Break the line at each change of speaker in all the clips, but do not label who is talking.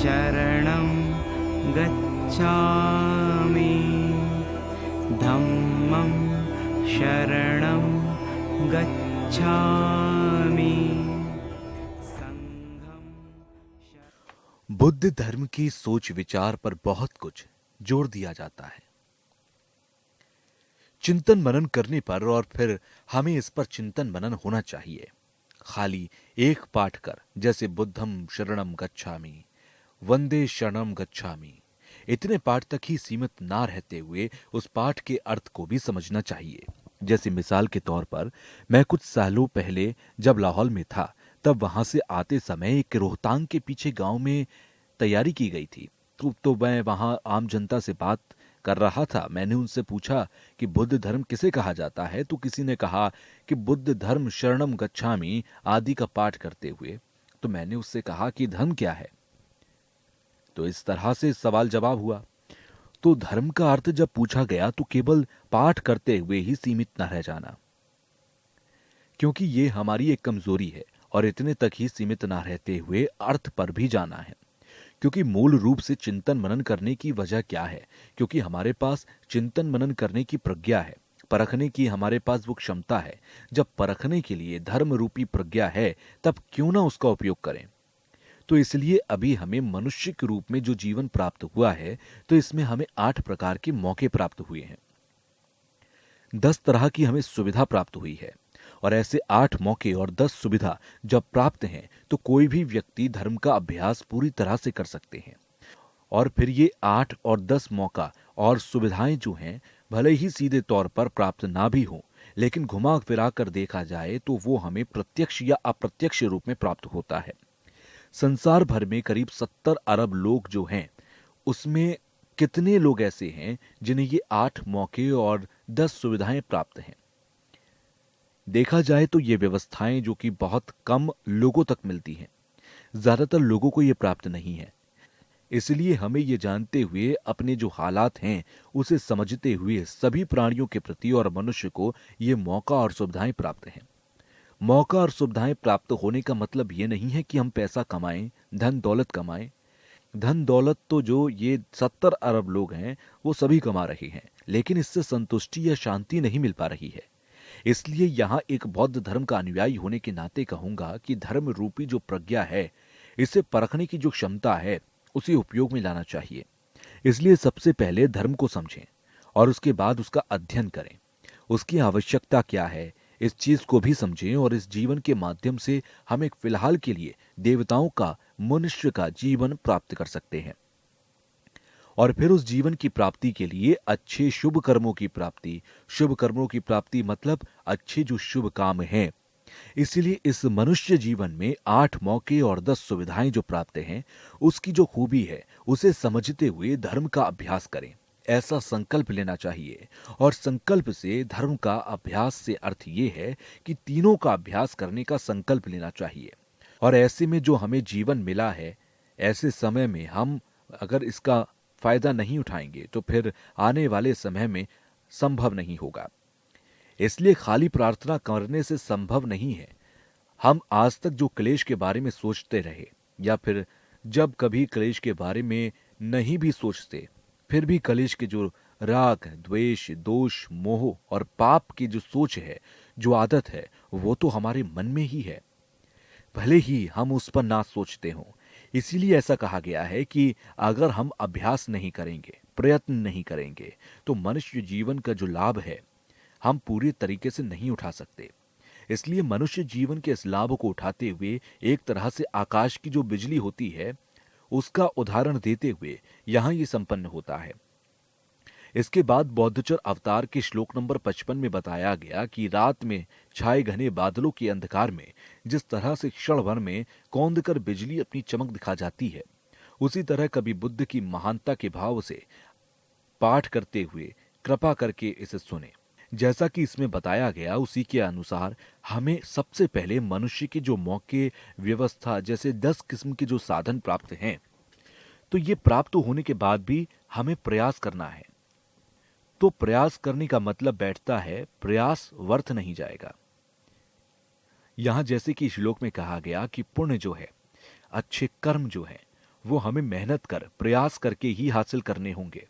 शरणं गच्छामि धम्मं शरणं गच्छामि संघं
बुद्ध धर्म की सोच विचार पर बहुत कुछ जोर दिया जाता है। चिंतन मनन करने पर और फिर हमें इस पर चिंतन मनन होना चाहिए। खाली एक पाठ कर, जैसे बुद्धम शरणम गच्छामि, वंदे शरणम गच्छामि, इतने पाठ तक ही सीमित ना रहते हुए उस पाठ के अर्थ को भी समझना चाहिए। जैसे मिसाल के तौर पर, मैं कुछ सालों पहले जब लाहौल में था, तब वहां से आते समय एक रोहतांग के पीछे गांव में तैयारी की गई थी। तो मैं वहां आम जनता से बात कर रहा था। मैंने उनसे पूछा कि बुद्ध धर्म किसे कहा जाता है, तो किसी ने कहा कि बुद्ध धर्म शरणम गच्छामि आदि का पाठ करते हुए। तो मैंने उससे कहा कि धर्म क्या है। तो इस तरह से सवाल जवाब हुआ। तो धर्म का अर्थ जब पूछा गया तो केवल पाठ करते हुए ही सीमित न रह जाना, क्योंकि ये हमारी एक कमजोरी है, और इतने तक ही सीमित न रहते हुए अर्थ पर भी जाना है। क्योंकि मूल रूप से चिंतन मनन करने की वजह क्या है? क्योंकि हमारे पास चिंतन मनन करने की प्रज्ञा है, परखने की हमारे पास वो क्षमता है। जब परखने के लिए धर्म रूपी प्रज्ञा है, तब क्यों ना उसका उपयोग करें। तो इसलिए अभी हमें मनुष्य के रूप में जो जीवन प्राप्त हुआ है, तो इसमें हमें 8 प्रकार के मौके प्राप्त हुए हैं, 10 तरह की हमें सुविधा प्राप्त हुई है। और ऐसे 8 मौके और 10 सुविधा जब प्राप्त हैं, तो कोई भी व्यक्ति धर्म का अभ्यास पूरी तरह से कर सकते हैं। और फिर ये 8 और 10 मौका और सुविधाएं जो हैं, भले ही सीधे तौर पर प्राप्त ना भी हों, लेकिन घुमा फिरा कर देखा जाए तो वो हमें प्रत्यक्ष या अप्रत्यक्ष रूप में प्राप्त होता है। संसार भर में करीब 70 अरब लोग जो हैं, उसमें कितने लोग ऐसे हैं जिन्हें ये 8 मौके और 10 सुविधाएं प्राप्त हैं? देखा जाए तो ये व्यवस्थाएं जो कि बहुत कम लोगों तक मिलती हैं, ज्यादातर लोगों को ये प्राप्त नहीं है। इसलिए हमें ये जानते हुए, अपने जो हालात हैं उसे समझते हुए, सभी प्राणियों के प्रति और मनुष्य को ये मौका और सुविधाएं प्राप्त हैं। मौका और सुविधाएं प्राप्त होने का मतलब ये नहीं है कि हम पैसा कमाएं, धन दौलत कमाएं। धन दौलत तो जो ये 70 अरब लोग हैं, वो सभी कमा रहे हैं, लेकिन इससे संतुष्टि या शांति नहीं मिल पा रही है। इसलिए यहां एक बौद्ध धर्म का अनुयायी होने के नाते कहूंगा कि धर्म रूपी जो प्रज्ञा है, इसे परखने की जो क्षमता है, उसे उपयोग में लाना चाहिए। इसलिए सबसे पहले धर्म को समझें और उसके बाद उसका अध्ययन करें। उसकी आवश्यकता क्या है, इस चीज को भी समझें, और इस जीवन के माध्यम से हम एक फिलहाल के लिए देवताओं का, मनुष्य का जीवन प्राप्त कर सकते हैं। और फिर उस जीवन की प्राप्ति के लिए अच्छे शुभ कर्मों की प्राप्ति, शुभ कर्मों की प्राप्ति मतलब अच्छे जो शुभ काम हैं। इसीलिए इस मनुष्य जीवन में 8 मौके और 10 सुविधाएं जो प्राप्त हैं, उसकी जो खूबी है, उसे समझते हुए धर्म का अभ्यास करें, ऐसा संकल्प लेना चाहिए। और संकल्प से धर्म का अभ्यास से अर्थ ये है कि तीनों का अभ्यास करने का संकल्प लेना चाहिए। और ऐसे में जो हमें जीवन मिला है, ऐसे समय में हम अगर इसका फायदा नहीं उठाएंगे, तो फिर आने वाले समय में संभव नहीं होगा। इसलिए खाली प्रार्थना करने से संभव नहीं है। हम आज तक जो क्लेश के बारे में सोचते रहे, या फिर जब कभी क्लेश के बारे में नहीं भी सोचते, फिर भी क्लेश के जो राग, द्वेष, दोष, मोह और पाप की जो सोच है, जो आदत है, वो तो हमारे मन में ही है, भले ही हम उस पर ना सोचते हों। इसीलिए ऐसा कहा गया है कि अगर हम अभ्यास नहीं करेंगे, प्रयत्न नहीं करेंगे, तो मनुष्य जीवन का जो लाभ है, हम पूरी तरीके से नहीं उठा सकते। इसलिए मनुष्य जीवन के इस लाभ को उठाते हुए, एक तरह से आकाश की जो बिजली होती है, उसका उदाहरण देते हुए यहां ये संपन्न होता है। इसके बाद बौद्धचर अवतार के श्लोक नंबर 55 में बताया गया कि रात में छाए घने बादलों के अंधकार में जिस तरह से क्षण भर में कौंध कर बिजली अपनी चमक दिखा जाती है, उसी तरह कभी बुद्ध की महानता के भाव से पाठ करते हुए कृपा करके इसे सुने। जैसा कि इसमें बताया गया, उसी के अनुसार हमें सबसे पहले मनुष्य के जो मौके, व्यवस्था, जैसे 10 किस्म के जो साधन प्राप्त हैं, तो ये प्राप्त होने के बाद भी हमें प्रयास करना है। तो प्रयास करने का मतलब बैठता है, प्रयास व्यर्थ नहीं जाएगा। यहां जैसे कि श्लोक में कहा गया कि पुण्य जो है, अच्छे कर्म जो है, वो हमें मेहनत कर प्रयास करके ही हासिल करने होंगे।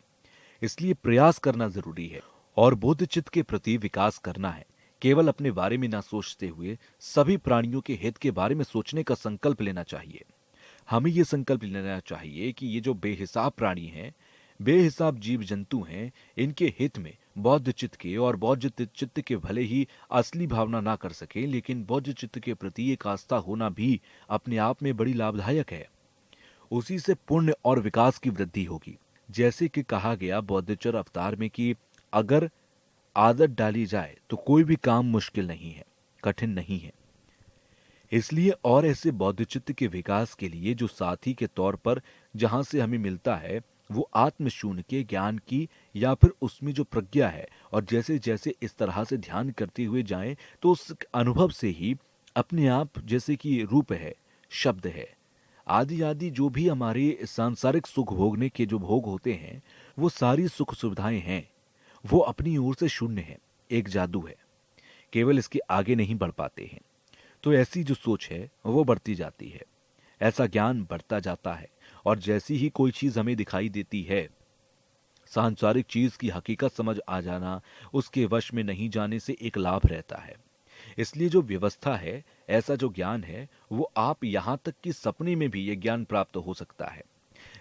इसलिए प्रयास करना जरूरी है और बोधचित्त के प्रति विकास करना है। केवल अपने बारे में ना सोचते हुए सभी प्राणियों के हित के बारे में सोचने का संकल्प लेना चाहिए। हमें ये संकल्प लेना चाहिए कि ये जो बेहिसाब प्राणी हैं, बेहिसाब जीव जंतु हैं, इनके हित में बौद्ध चित्त के और बौद्ध चित्त के भले ही असली भावना ना कर सके, लेकिन बौद्ध चित्त के प्रति एक आस्था होना भी अपने आप में बड़ी लाभदायक है। उसी से पुण्य और विकास की वृद्धि होगी। जैसे कि कहा गया बौद्धचर अवतार में कि अगर आदत डाली जाए तो कोई भी काम मुश्किल नहीं है, कठिन नहीं है। इसलिए और ऐसे बौद्धचित्त के विकास के लिए जो साथी के तौर पर जहां से हमें मिलता है वो आत्मशून्य के ज्ञान की या फिर उसमें जो प्रज्ञा है, और जैसे जैसे इस तरह से ध्यान करते हुए जाएं तो उस अनुभव से ही अपने आप, जैसे कि रूप है, शब्द है, आदि आदि जो भी हमारे सांसारिक सुख भोगने के जो भोग होते हैं, वो सारी सुख सुविधाएं हैं, वो अपनी ओर से शून्य है, एक जादू है, केवल इसके आगे नहीं बढ़ पाते हैं। तो ऐसी जो सोच है वो बढ़ती जाती है, ऐसा ज्ञान बढ़ता जाता है, और जैसी ही कोई चीज हमें दिखाई देती है, सांसारिक चीज की हकीकत समझ आ जाना, उसके वश में नहीं जाने से एक लाभ रहता है। इसलिए जो व्यवस्था है, ऐसा जो ज्ञान है, वो आप यहां तक कि सपने में भी ये ज्ञान प्राप्त हो सकता है।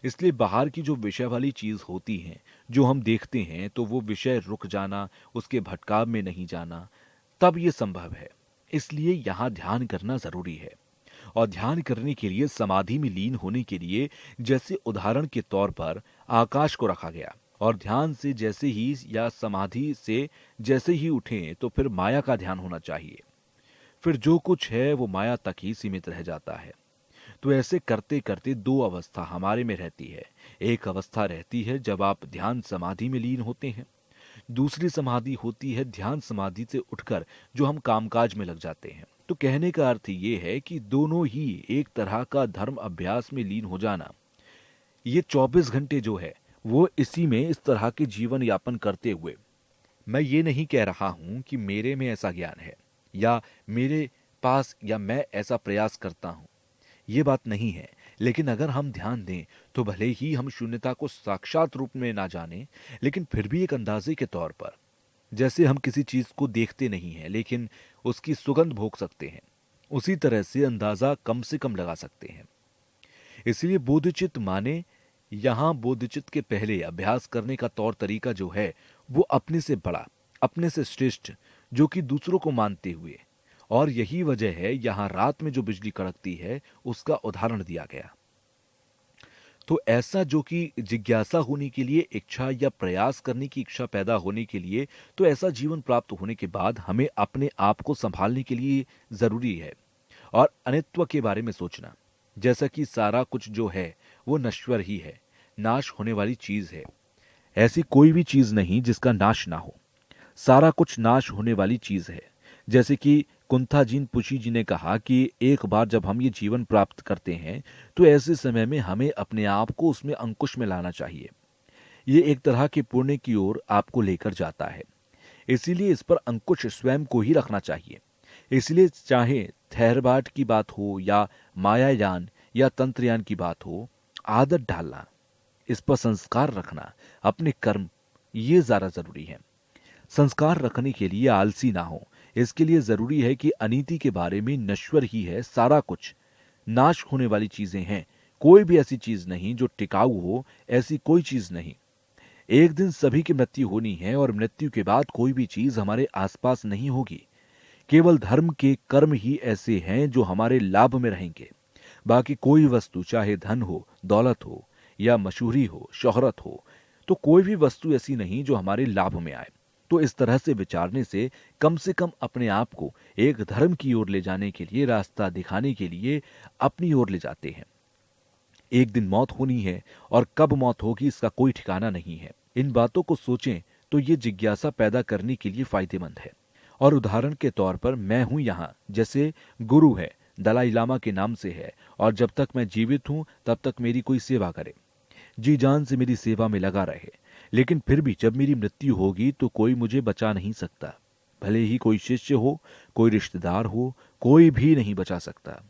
इसलिए बाहर की जो विषय वाली चीज होती है, जो हम देखते हैं, तो वो विषय रुक जाना, उसके भटकाव में नहीं जाना, तब ये संभव है। इसलिए यहां ध्यान करना जरूरी है। और ध्यान करने के लिए, समाधि में लीन होने के लिए, जैसे उदाहरण के तौर पर आकाश को रखा गया, और ध्यान से जैसे ही या समाधि से जैसे ही उठें तो फिर माया का ध्यान होना चाहिए। फिर जो कुछ है वो माया तक ही सीमित रह जाता है। तो ऐसे करते करते दो अवस्था हमारे में रहती है। एक अवस्था रहती है जब आप ध्यान समाधि में लीन होते हैं, दूसरी समाधि होती है ध्यान समाधि से उठकर जो हम कामकाज में लग जाते हैं। तो कहने का अर्थ ये है कि दोनों ही एक तरह का धर्म अभ्यास में लीन हो जाना। ये 24 घंटे जो है वो इसी में इस तरह के जीवन यापन करते हुए, मैं ये नहीं कह रहा हूं कि मेरे में ऐसा ज्ञान है या मेरे पास या मैं ऐसा प्रयास करता हूं, ये बात नहीं है। लेकिन अगर हम ध्यान दें तो भले ही हम शून्यता को साक्षात रूप में ना जाने, लेकिन फिर भी एक अंदाजे के तौर पर, जैसे हम किसी चीज को देखते नहीं हैं लेकिन उसकी सुगंध भोग सकते हैं, उसी तरह से अंदाजा कम से कम लगा सकते हैं। इसलिए बोधचित्त माने यहां बोधचित्त के पहले अभ्यास करने का तौर तरीका जो है वो अपने से बड़ा, अपने से श्रेष्ठ, जो कि दूसरों को मानते हुए, और यही वजह है यहां रात में जो बिजली कड़कती है उसका उदाहरण दिया गया। तो ऐसा जो कि जिज्ञासा होने के लिए, इच्छा या प्रयास करने की इच्छा पैदा होने के लिए, तो ऐसा जीवन प्राप्त होने के बाद हमें अपने आप को संभालने के लिए जरूरी है। और अनित्व के बारे में सोचना, जैसा कि सारा कुछ जो है वो नश्वर ही है, नाश होने वाली चीज है। ऐसी कोई भी चीज नहीं जिसका नाश ना हो, सारा कुछ नाश होने वाली चीज है। जैसे कि कुंथाजीन पुशी जी ने कहा कि एक बार जब हम ये जीवन प्राप्त करते हैं तो ऐसे समय में हमें अपने आप को उसमें अंकुश में लाना चाहिए। ये एक तरह के पुण्य की ओर आपको लेकर जाता है। इसीलिए इस पर अंकुश स्वयं को ही रखना चाहिए। इसलिए चाहे थहरबाट की बात हो या मायायान या तंत्रयान की बात हो, आदत डालना, इस पर संस्कार रखना, अपने कर्म, ये ज्यादा जरूरी है। संस्कार रखने के लिए आलसी ना हो। इसके लिए जरूरी है कि अनीति के बारे में नश्वर ही है, सारा कुछ नाश होने वाली चीजें हैं, कोई भी ऐसी चीज नहीं जो टिकाऊ हो, ऐसी कोई चीज नहीं। एक दिन सभी की मृत्यु होनी है और मृत्यु के बाद कोई भी चीज हमारे आसपास नहीं होगी। केवल धर्म के कर्म ही ऐसे हैं जो हमारे लाभ में रहेंगे। बाकी कोई वस्तु, चाहे धन हो, दौलत हो या मशहूरी हो, शोहरत हो, तो कोई भी वस्तु ऐसी नहीं जो हमारे लाभ में आए। तो इस तरह से विचारने से कम अपने आप को एक धर्म की ओर ले जाने के लिए, रास्ता दिखाने के लिए अपनी ओर ले जाते हैं। एक दिन मौत होनी है और कब मौत होगी इसका कोई ठिकाना नहीं है। इन बातों को सोचें तो ये जिज्ञासा पैदा करने के लिए फायदेमंद है। और उदाहरण के तौर पर मैं हूं यहां, जैसे गुरु है, दलाई लामा के नाम से है, और जब तक मैं जीवित हूं तब तक मेरी कोई सेवा करे, जी जान से मेरी सेवा में लगा रहे। लेकिन फिर भी जब मेरी मृत्यु होगी तो कोई मुझे बचा नहीं सकता, भले ही कोई शिष्य हो, कोई रिश्तेदार हो, कोई भी नहीं बचा सकता।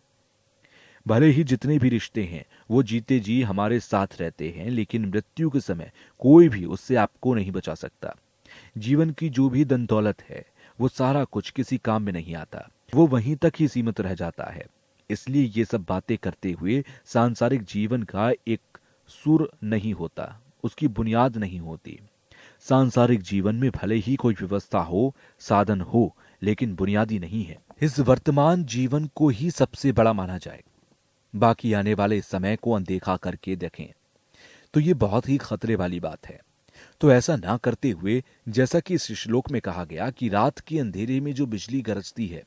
भले ही जितने भी रिश्ते हैं वो जीते जी हमारे साथ रहते हैं, लेकिन मृत्यु के समय कोई भी उससे आपको नहीं बचा सकता। जीवन की जो भी धन दौलत है वो सारा कुछ किसी काम में नहीं आता, वो वहीं तक ही सीमित रह जाता है। इसलिए ये सब बातें करते हुए सांसारिक जीवन का एक सुर नहीं होता, उसकी बुनियाद नहीं होती। सांसारिक जीवन में भले ही कोई व्यवस्था हो, साधन हो, लेकिन बुनियादी नहीं है। इस वर्तमान जीवन को ही सबसे बड़ा माना जाए, बाकी आने वाले समय को अनदेखा करके देखें तो ये बहुत ही खतरे वाली बात है। तो ऐसा ना करते हुए, जैसा कि इस श्लोक में कहा गया कि रात के अंधेरे में जो बिजली गरजती है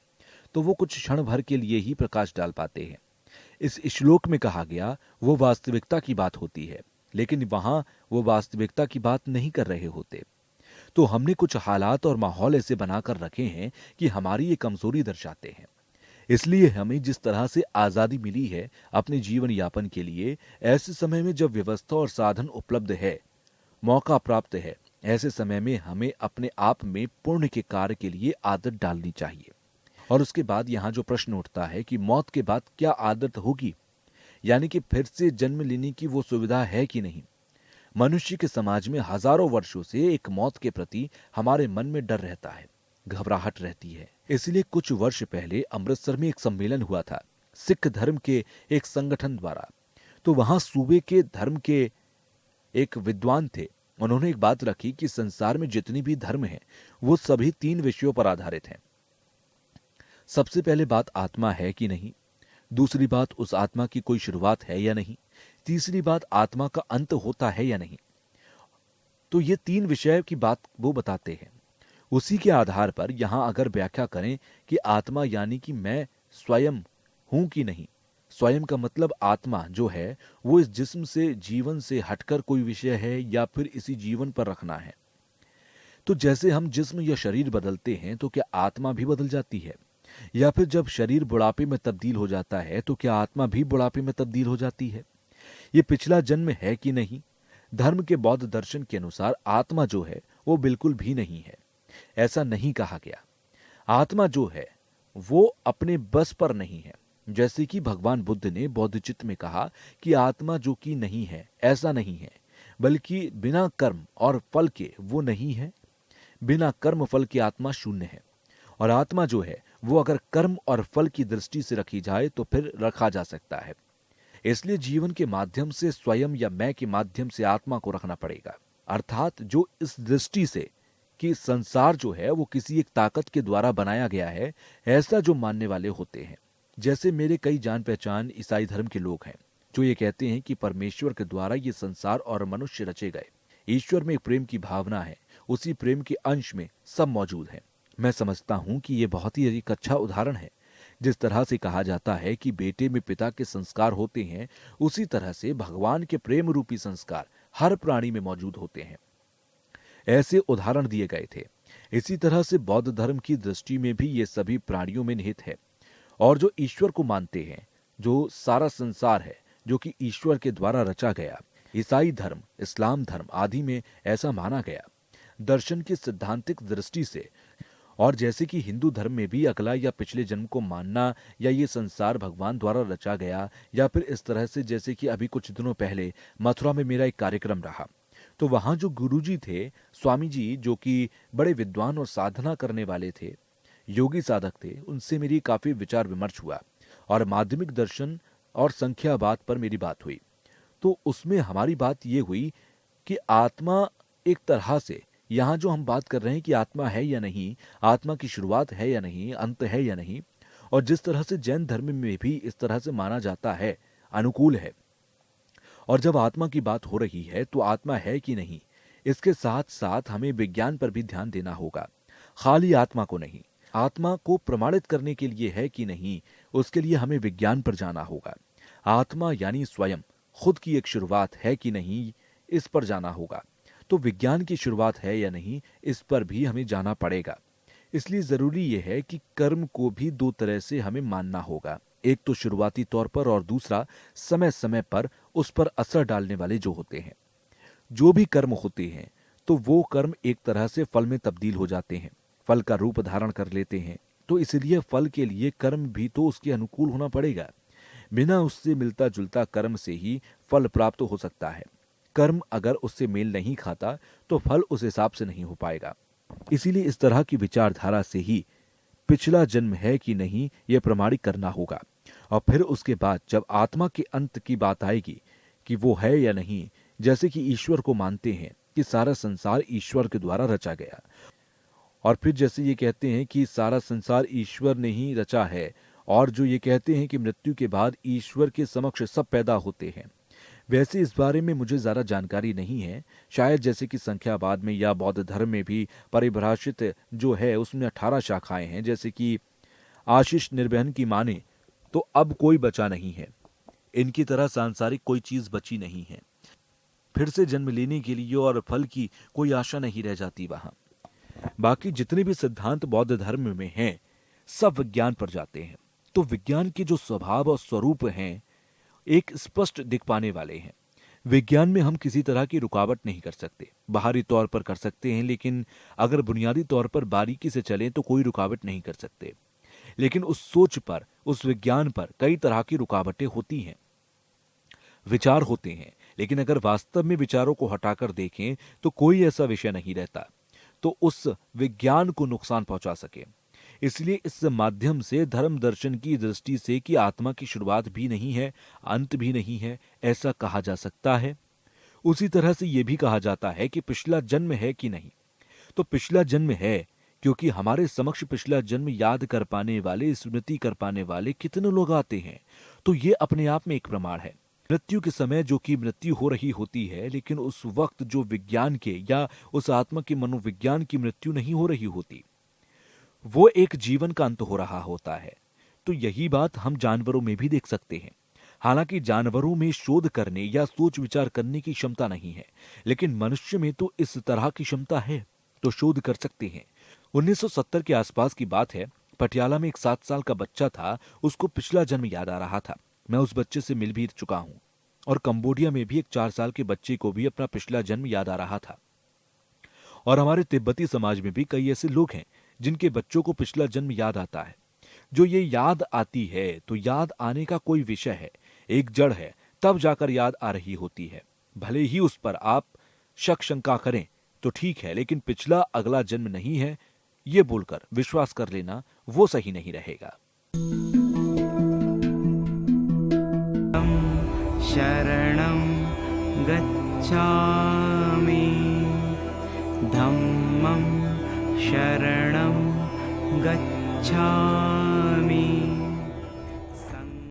तो वो कुछ क्षण भर के लिए ही प्रकाश डाल पाते हैं। इस श्लोक में कहा गया वो वास्तविकता की बात होती है, लेकिन वहां वो वास्तविकता की बात नहीं कर रहे होते। तो हमने कुछ हालात और माहौल ऐसे बनाकर रखे हैं कि हमारी ये कमजोरी दर्शाते हैं। इसलिए हमें जिस तरह से आजादी मिली है अपने जीवन यापन के लिए, ऐसे समय में जब व्यवस्था और साधन उपलब्ध है, मौका प्राप्त है, ऐसे समय में हमें अपने आप में पुण्य के कार्य के लिए आदत डालनी चाहिए। और उसके बाद यहाँ जो प्रश्न उठता है कि मौत के बाद क्या आदत होगी, यानी कि फिर से जन्म लेने की वो सुविधा है कि नहीं। मनुष्य के समाज में हजारों वर्षों से एक मौत के प्रति हमारे मन में डर रहता है, घबराहट रहती है। इसलिए कुछ वर्ष पहले अमृतसर में एक सम्मेलन हुआ था सिख धर्म के एक संगठन द्वारा। तो वहां सूबे के धर्म के एक विद्वान थे। उन्होंने एक बात रखी कि संसार में जितनी भी धर्म हैं वो सभी 3 विषयों पर आधारित हैं। सबसे पहले बात आत्मा है कि नहीं, दूसरी बात उस आत्मा की कोई शुरुआत है या नहीं, तीसरी बात आत्मा का अंत होता है या नहीं। तो ये 3 विषय की बात वो बताते हैं। उसी के आधार पर यहां अगर व्याख्या करें कि आत्मा यानी कि मैं स्वयं हूं कि नहीं, स्वयं का मतलब आत्मा जो है वो इस जिस्म से, जीवन से हटकर कोई विषय है या फिर इसी जीवन पर रखना है। तो जैसे हम जिस्म या शरीर बदलते हैं तो क्या आत्मा भी बदल जाती है, या फिर जब शरीर बुढ़ापे में तब्दील हो जाता है तो क्या आत्मा भी बुढ़ापे में तब्दील हो जाती है। ये पिछला जन्म है कि नहीं। धर्म के बौद्ध दर्शन के अनुसार आत्मा जो है वो बिल्कुल भी नहीं है, ऐसा नहीं कहा गया। आत्मा जो है वो अपने बस पर नहीं है। जैसे कि भगवान बुद्ध ने बौद्धचित्त में कहा कि आत्मा जो कि नहीं है, ऐसा नहीं है, बल्कि बिना कर्म और फल के वो नहीं है। बिना कर्म फल की आत्मा शून्य है। और आत्मा जो है वो अगर कर्म और फल की दृष्टि से रखी जाए तो फिर रखा जा सकता है। इसलिए जीवन के माध्यम से, स्वयं या मैं के माध्यम से आत्मा को रखना पड़ेगा। अर्थात जो इस दृष्टि से कि संसार जो है वो किसी एक ताकत के द्वारा बनाया गया है, ऐसा जो मानने वाले होते हैं। जैसे मेरे कई जान पहचान ईसाई धर्म के लोग हैं जो ये कहते हैं कि परमेश्वर के द्वारा ये संसार और मनुष्य रचे गए। ईश्वर में एक प्रेम की भावना है, उसी प्रेम के अंश में सब मौजूद है। मैं समझता हूं कि ये बहुत ही एक अच्छा उदाहरण है। जिस तरह से कहा जाता है कि बेटे में पिता के संस्कार होते हैं, उसी तरह से भगवान के प्रेम रूपी संस्कार हर प्राणी में मौजूद होते हैं। ऐसे उदाहरण दिए गए थे। इसी तरह से बौद्ध धर्म की दृष्टि में भी ये सभी प्राणियों में निहित है। और जो ईश्वर को मानते हैं, जो सारा संसार है जो कि ईश्वर के द्वारा रचा गया, ईसाई धर्म, इस्लाम धर्म आदि में ऐसा माना गया दर्शन की सिद्धांतिक दृष्टि से। और जैसे कि हिंदू धर्म में भी अगला या पिछले जन्म को मानना, या ये संसार भगवान द्वारा रचा गया, या फिर इस तरह से जैसे कि अभी कुछ दिनों पहले मथुरा में मेरा एक कार्यक्रम रहा, तो वहां जो गुरुजी थे, स्वामी जी, जो कि बड़े विद्वान और साधना करने वाले थे, योगी साधक थे, उनसे मेरी काफी विचार विमर्श हुआ और माध्यमिक दर्शन और संख्यावाद पर मेरी बात हुई। तो उसमें हमारी बात ये हुई कि आत्मा एक तरह से, यहाँ जो हम बात कर रहे हैं कि आत्मा है या नहीं, आत्मा की शुरुआत है या नहीं, अंत है या नहीं, और जिस तरह से जैन धर्म में भी इस तरह से माना जाता है, अनुकूल है। और जब आत्मा की बात हो रही है तो आत्मा है कि नहीं, इसके साथ साथ हमें विज्ञान पर भी ध्यान देना होगा। खाली आत्मा को नहीं, आत्मा को प्रमाणित करने के लिए है कि नहीं, उसके लिए हमें विज्ञान पर जाना होगा। आत्मा यानी स्वयं खुद की एक शुरुआत है कि नहीं, इस पर जाना होगा। तो विज्ञान की शुरुआत है या नहीं, इस पर भी हमें जाना पड़ेगा। इसलिए जरूरी यह है कि कर्म को भी 2 तरह से हमें मानना होगा। एक तो शुरुआती तौर पर, और दूसरा समय समय पर उस पर असर डालने वाले जो होते हैं। जो भी कर्म होते हैं तो वो कर्म एक तरह से फल में तब्दील हो जाते हैं, फल का रूप धारण कर लेते हैं। तो इसलिए फल के लिए कर्म भी तो उसके अनुकूल होना पड़ेगा। बिना उससे मिलता जुलता कर्म से ही फल प्राप्त हो सकता है। कर्म अगर उससे मेल नहीं खाता तो फल उस हिसाब से नहीं हो पाएगा। इसीलिए इस तरह की विचारधारा से ही पिछला जन्म है कि नहीं यह प्रमाणित करना होगा, और फिर उसके बाद जब आत्मा के अंत की बात आएगी कि वो है या नहीं, जैसे कि ईश्वर को मानते हैं कि सारा संसार ईश्वर के द्वारा रचा गया, और फिर जैसे ये कहते हैं कि सारा संसार ईश्वर ने ही रचा है, और जो ये कहते हैं कि मृत्यु के बाद ईश्वर के समक्ष सब पैदा होते हैं, वैसे इस बारे में मुझे ज़्यादा जानकारी नहीं है। शायद जैसे कि संख्यावाद में या बौद्ध धर्म में भी परिभाषित जो है उसमें 18 शाखाएं हैं, जैसे कि आशीष निर्वहन की माने तो अब कोई बचा नहीं है, इनकी तरह सांसारिक कोई चीज बची नहीं है, फिर से जन्म लेने के लिए और फल की कोई आशा नहीं रह जाती वहां। बाकी जितने भी सिद्धांत बौद्ध धर्म में हैं सब विज्ञान पर जाते हैं, तो विज्ञान के जो स्वभाव और स्वरूप हैं एक स्पष्ट दिख पाने वाले हैं। विज्ञान में हम किसी तरह की रुकावट नहीं कर सकते, बाहरी तौर पर कर सकते हैं, लेकिन अगर बुनियादी तौर पर बारीकी से चलें तो कोई रुकावट नहीं कर सकते। लेकिन उस सोच पर, उस विज्ञान पर कई तरह की रुकावटें होती हैं, विचार होते हैं, लेकिन अगर वास्तव में विचारों को हटाकर देखें तो कोई ऐसा विषय नहीं रहता तो उस विज्ञान को नुकसान पहुंचा सके। इसलिए इस माध्यम से धर्म दर्शन की दृष्टि से कि आत्मा की शुरुआत भी नहीं है, अंत भी नहीं है, ऐसा कहा जा सकता है। उसी तरह से यह भी कहा जाता है कि पिछला जन्म है कि नहीं, तो पिछला जन्म है, क्योंकि हमारे समक्ष पिछला जन्म याद कर पाने वाले, स्मृति कर पाने वाले कितने लोग आते हैं, तो ये अपने आप में एक प्रमाण है। मृत्यु के समय जो कि मृत्यु हो रही होती है, लेकिन उस वक्त जो विज्ञान के या उस आत्मा के मनोविज्ञान की मृत्यु नहीं हो रही होती, वो एक जीवन का अंत हो रहा होता है। तो यही बात हम जानवरों में भी देख सकते हैं। हालांकि जानवरों में शोध करने या सोच विचार करने की क्षमता नहीं है, लेकिन मनुष्य में तो इस तरह की क्षमता है, तो शोध कर सकते हैं। 1970 के आसपास की बात है, पटियाला में एक 7 साल का बच्चा था, उसको पिछला जन्म याद आ रहा था। मैं उस बच्चे से मिल भी चुका हूं, और कंबोडिया में भी एक 4 साल के बच्चे को भी अपना पिछला जन्म याद आ रहा था। और हमारे तिब्बती समाज में भी कई ऐसे लोग हैं जिनके बच्चों को पिछला जन्म याद आता है। जो ये याद आती है, तो याद आने का कोई विषय है, एक जड़ है, तब जाकर याद आ रही होती है। भले ही उस पर आप शक शंका करें तो ठीक है, लेकिन पिछला अगला जन्म नहीं है ये बोलकर विश्वास कर लेना वो सही नहीं रहेगा।
शरणं गच्छामि धम्मं शरणं गच्छामि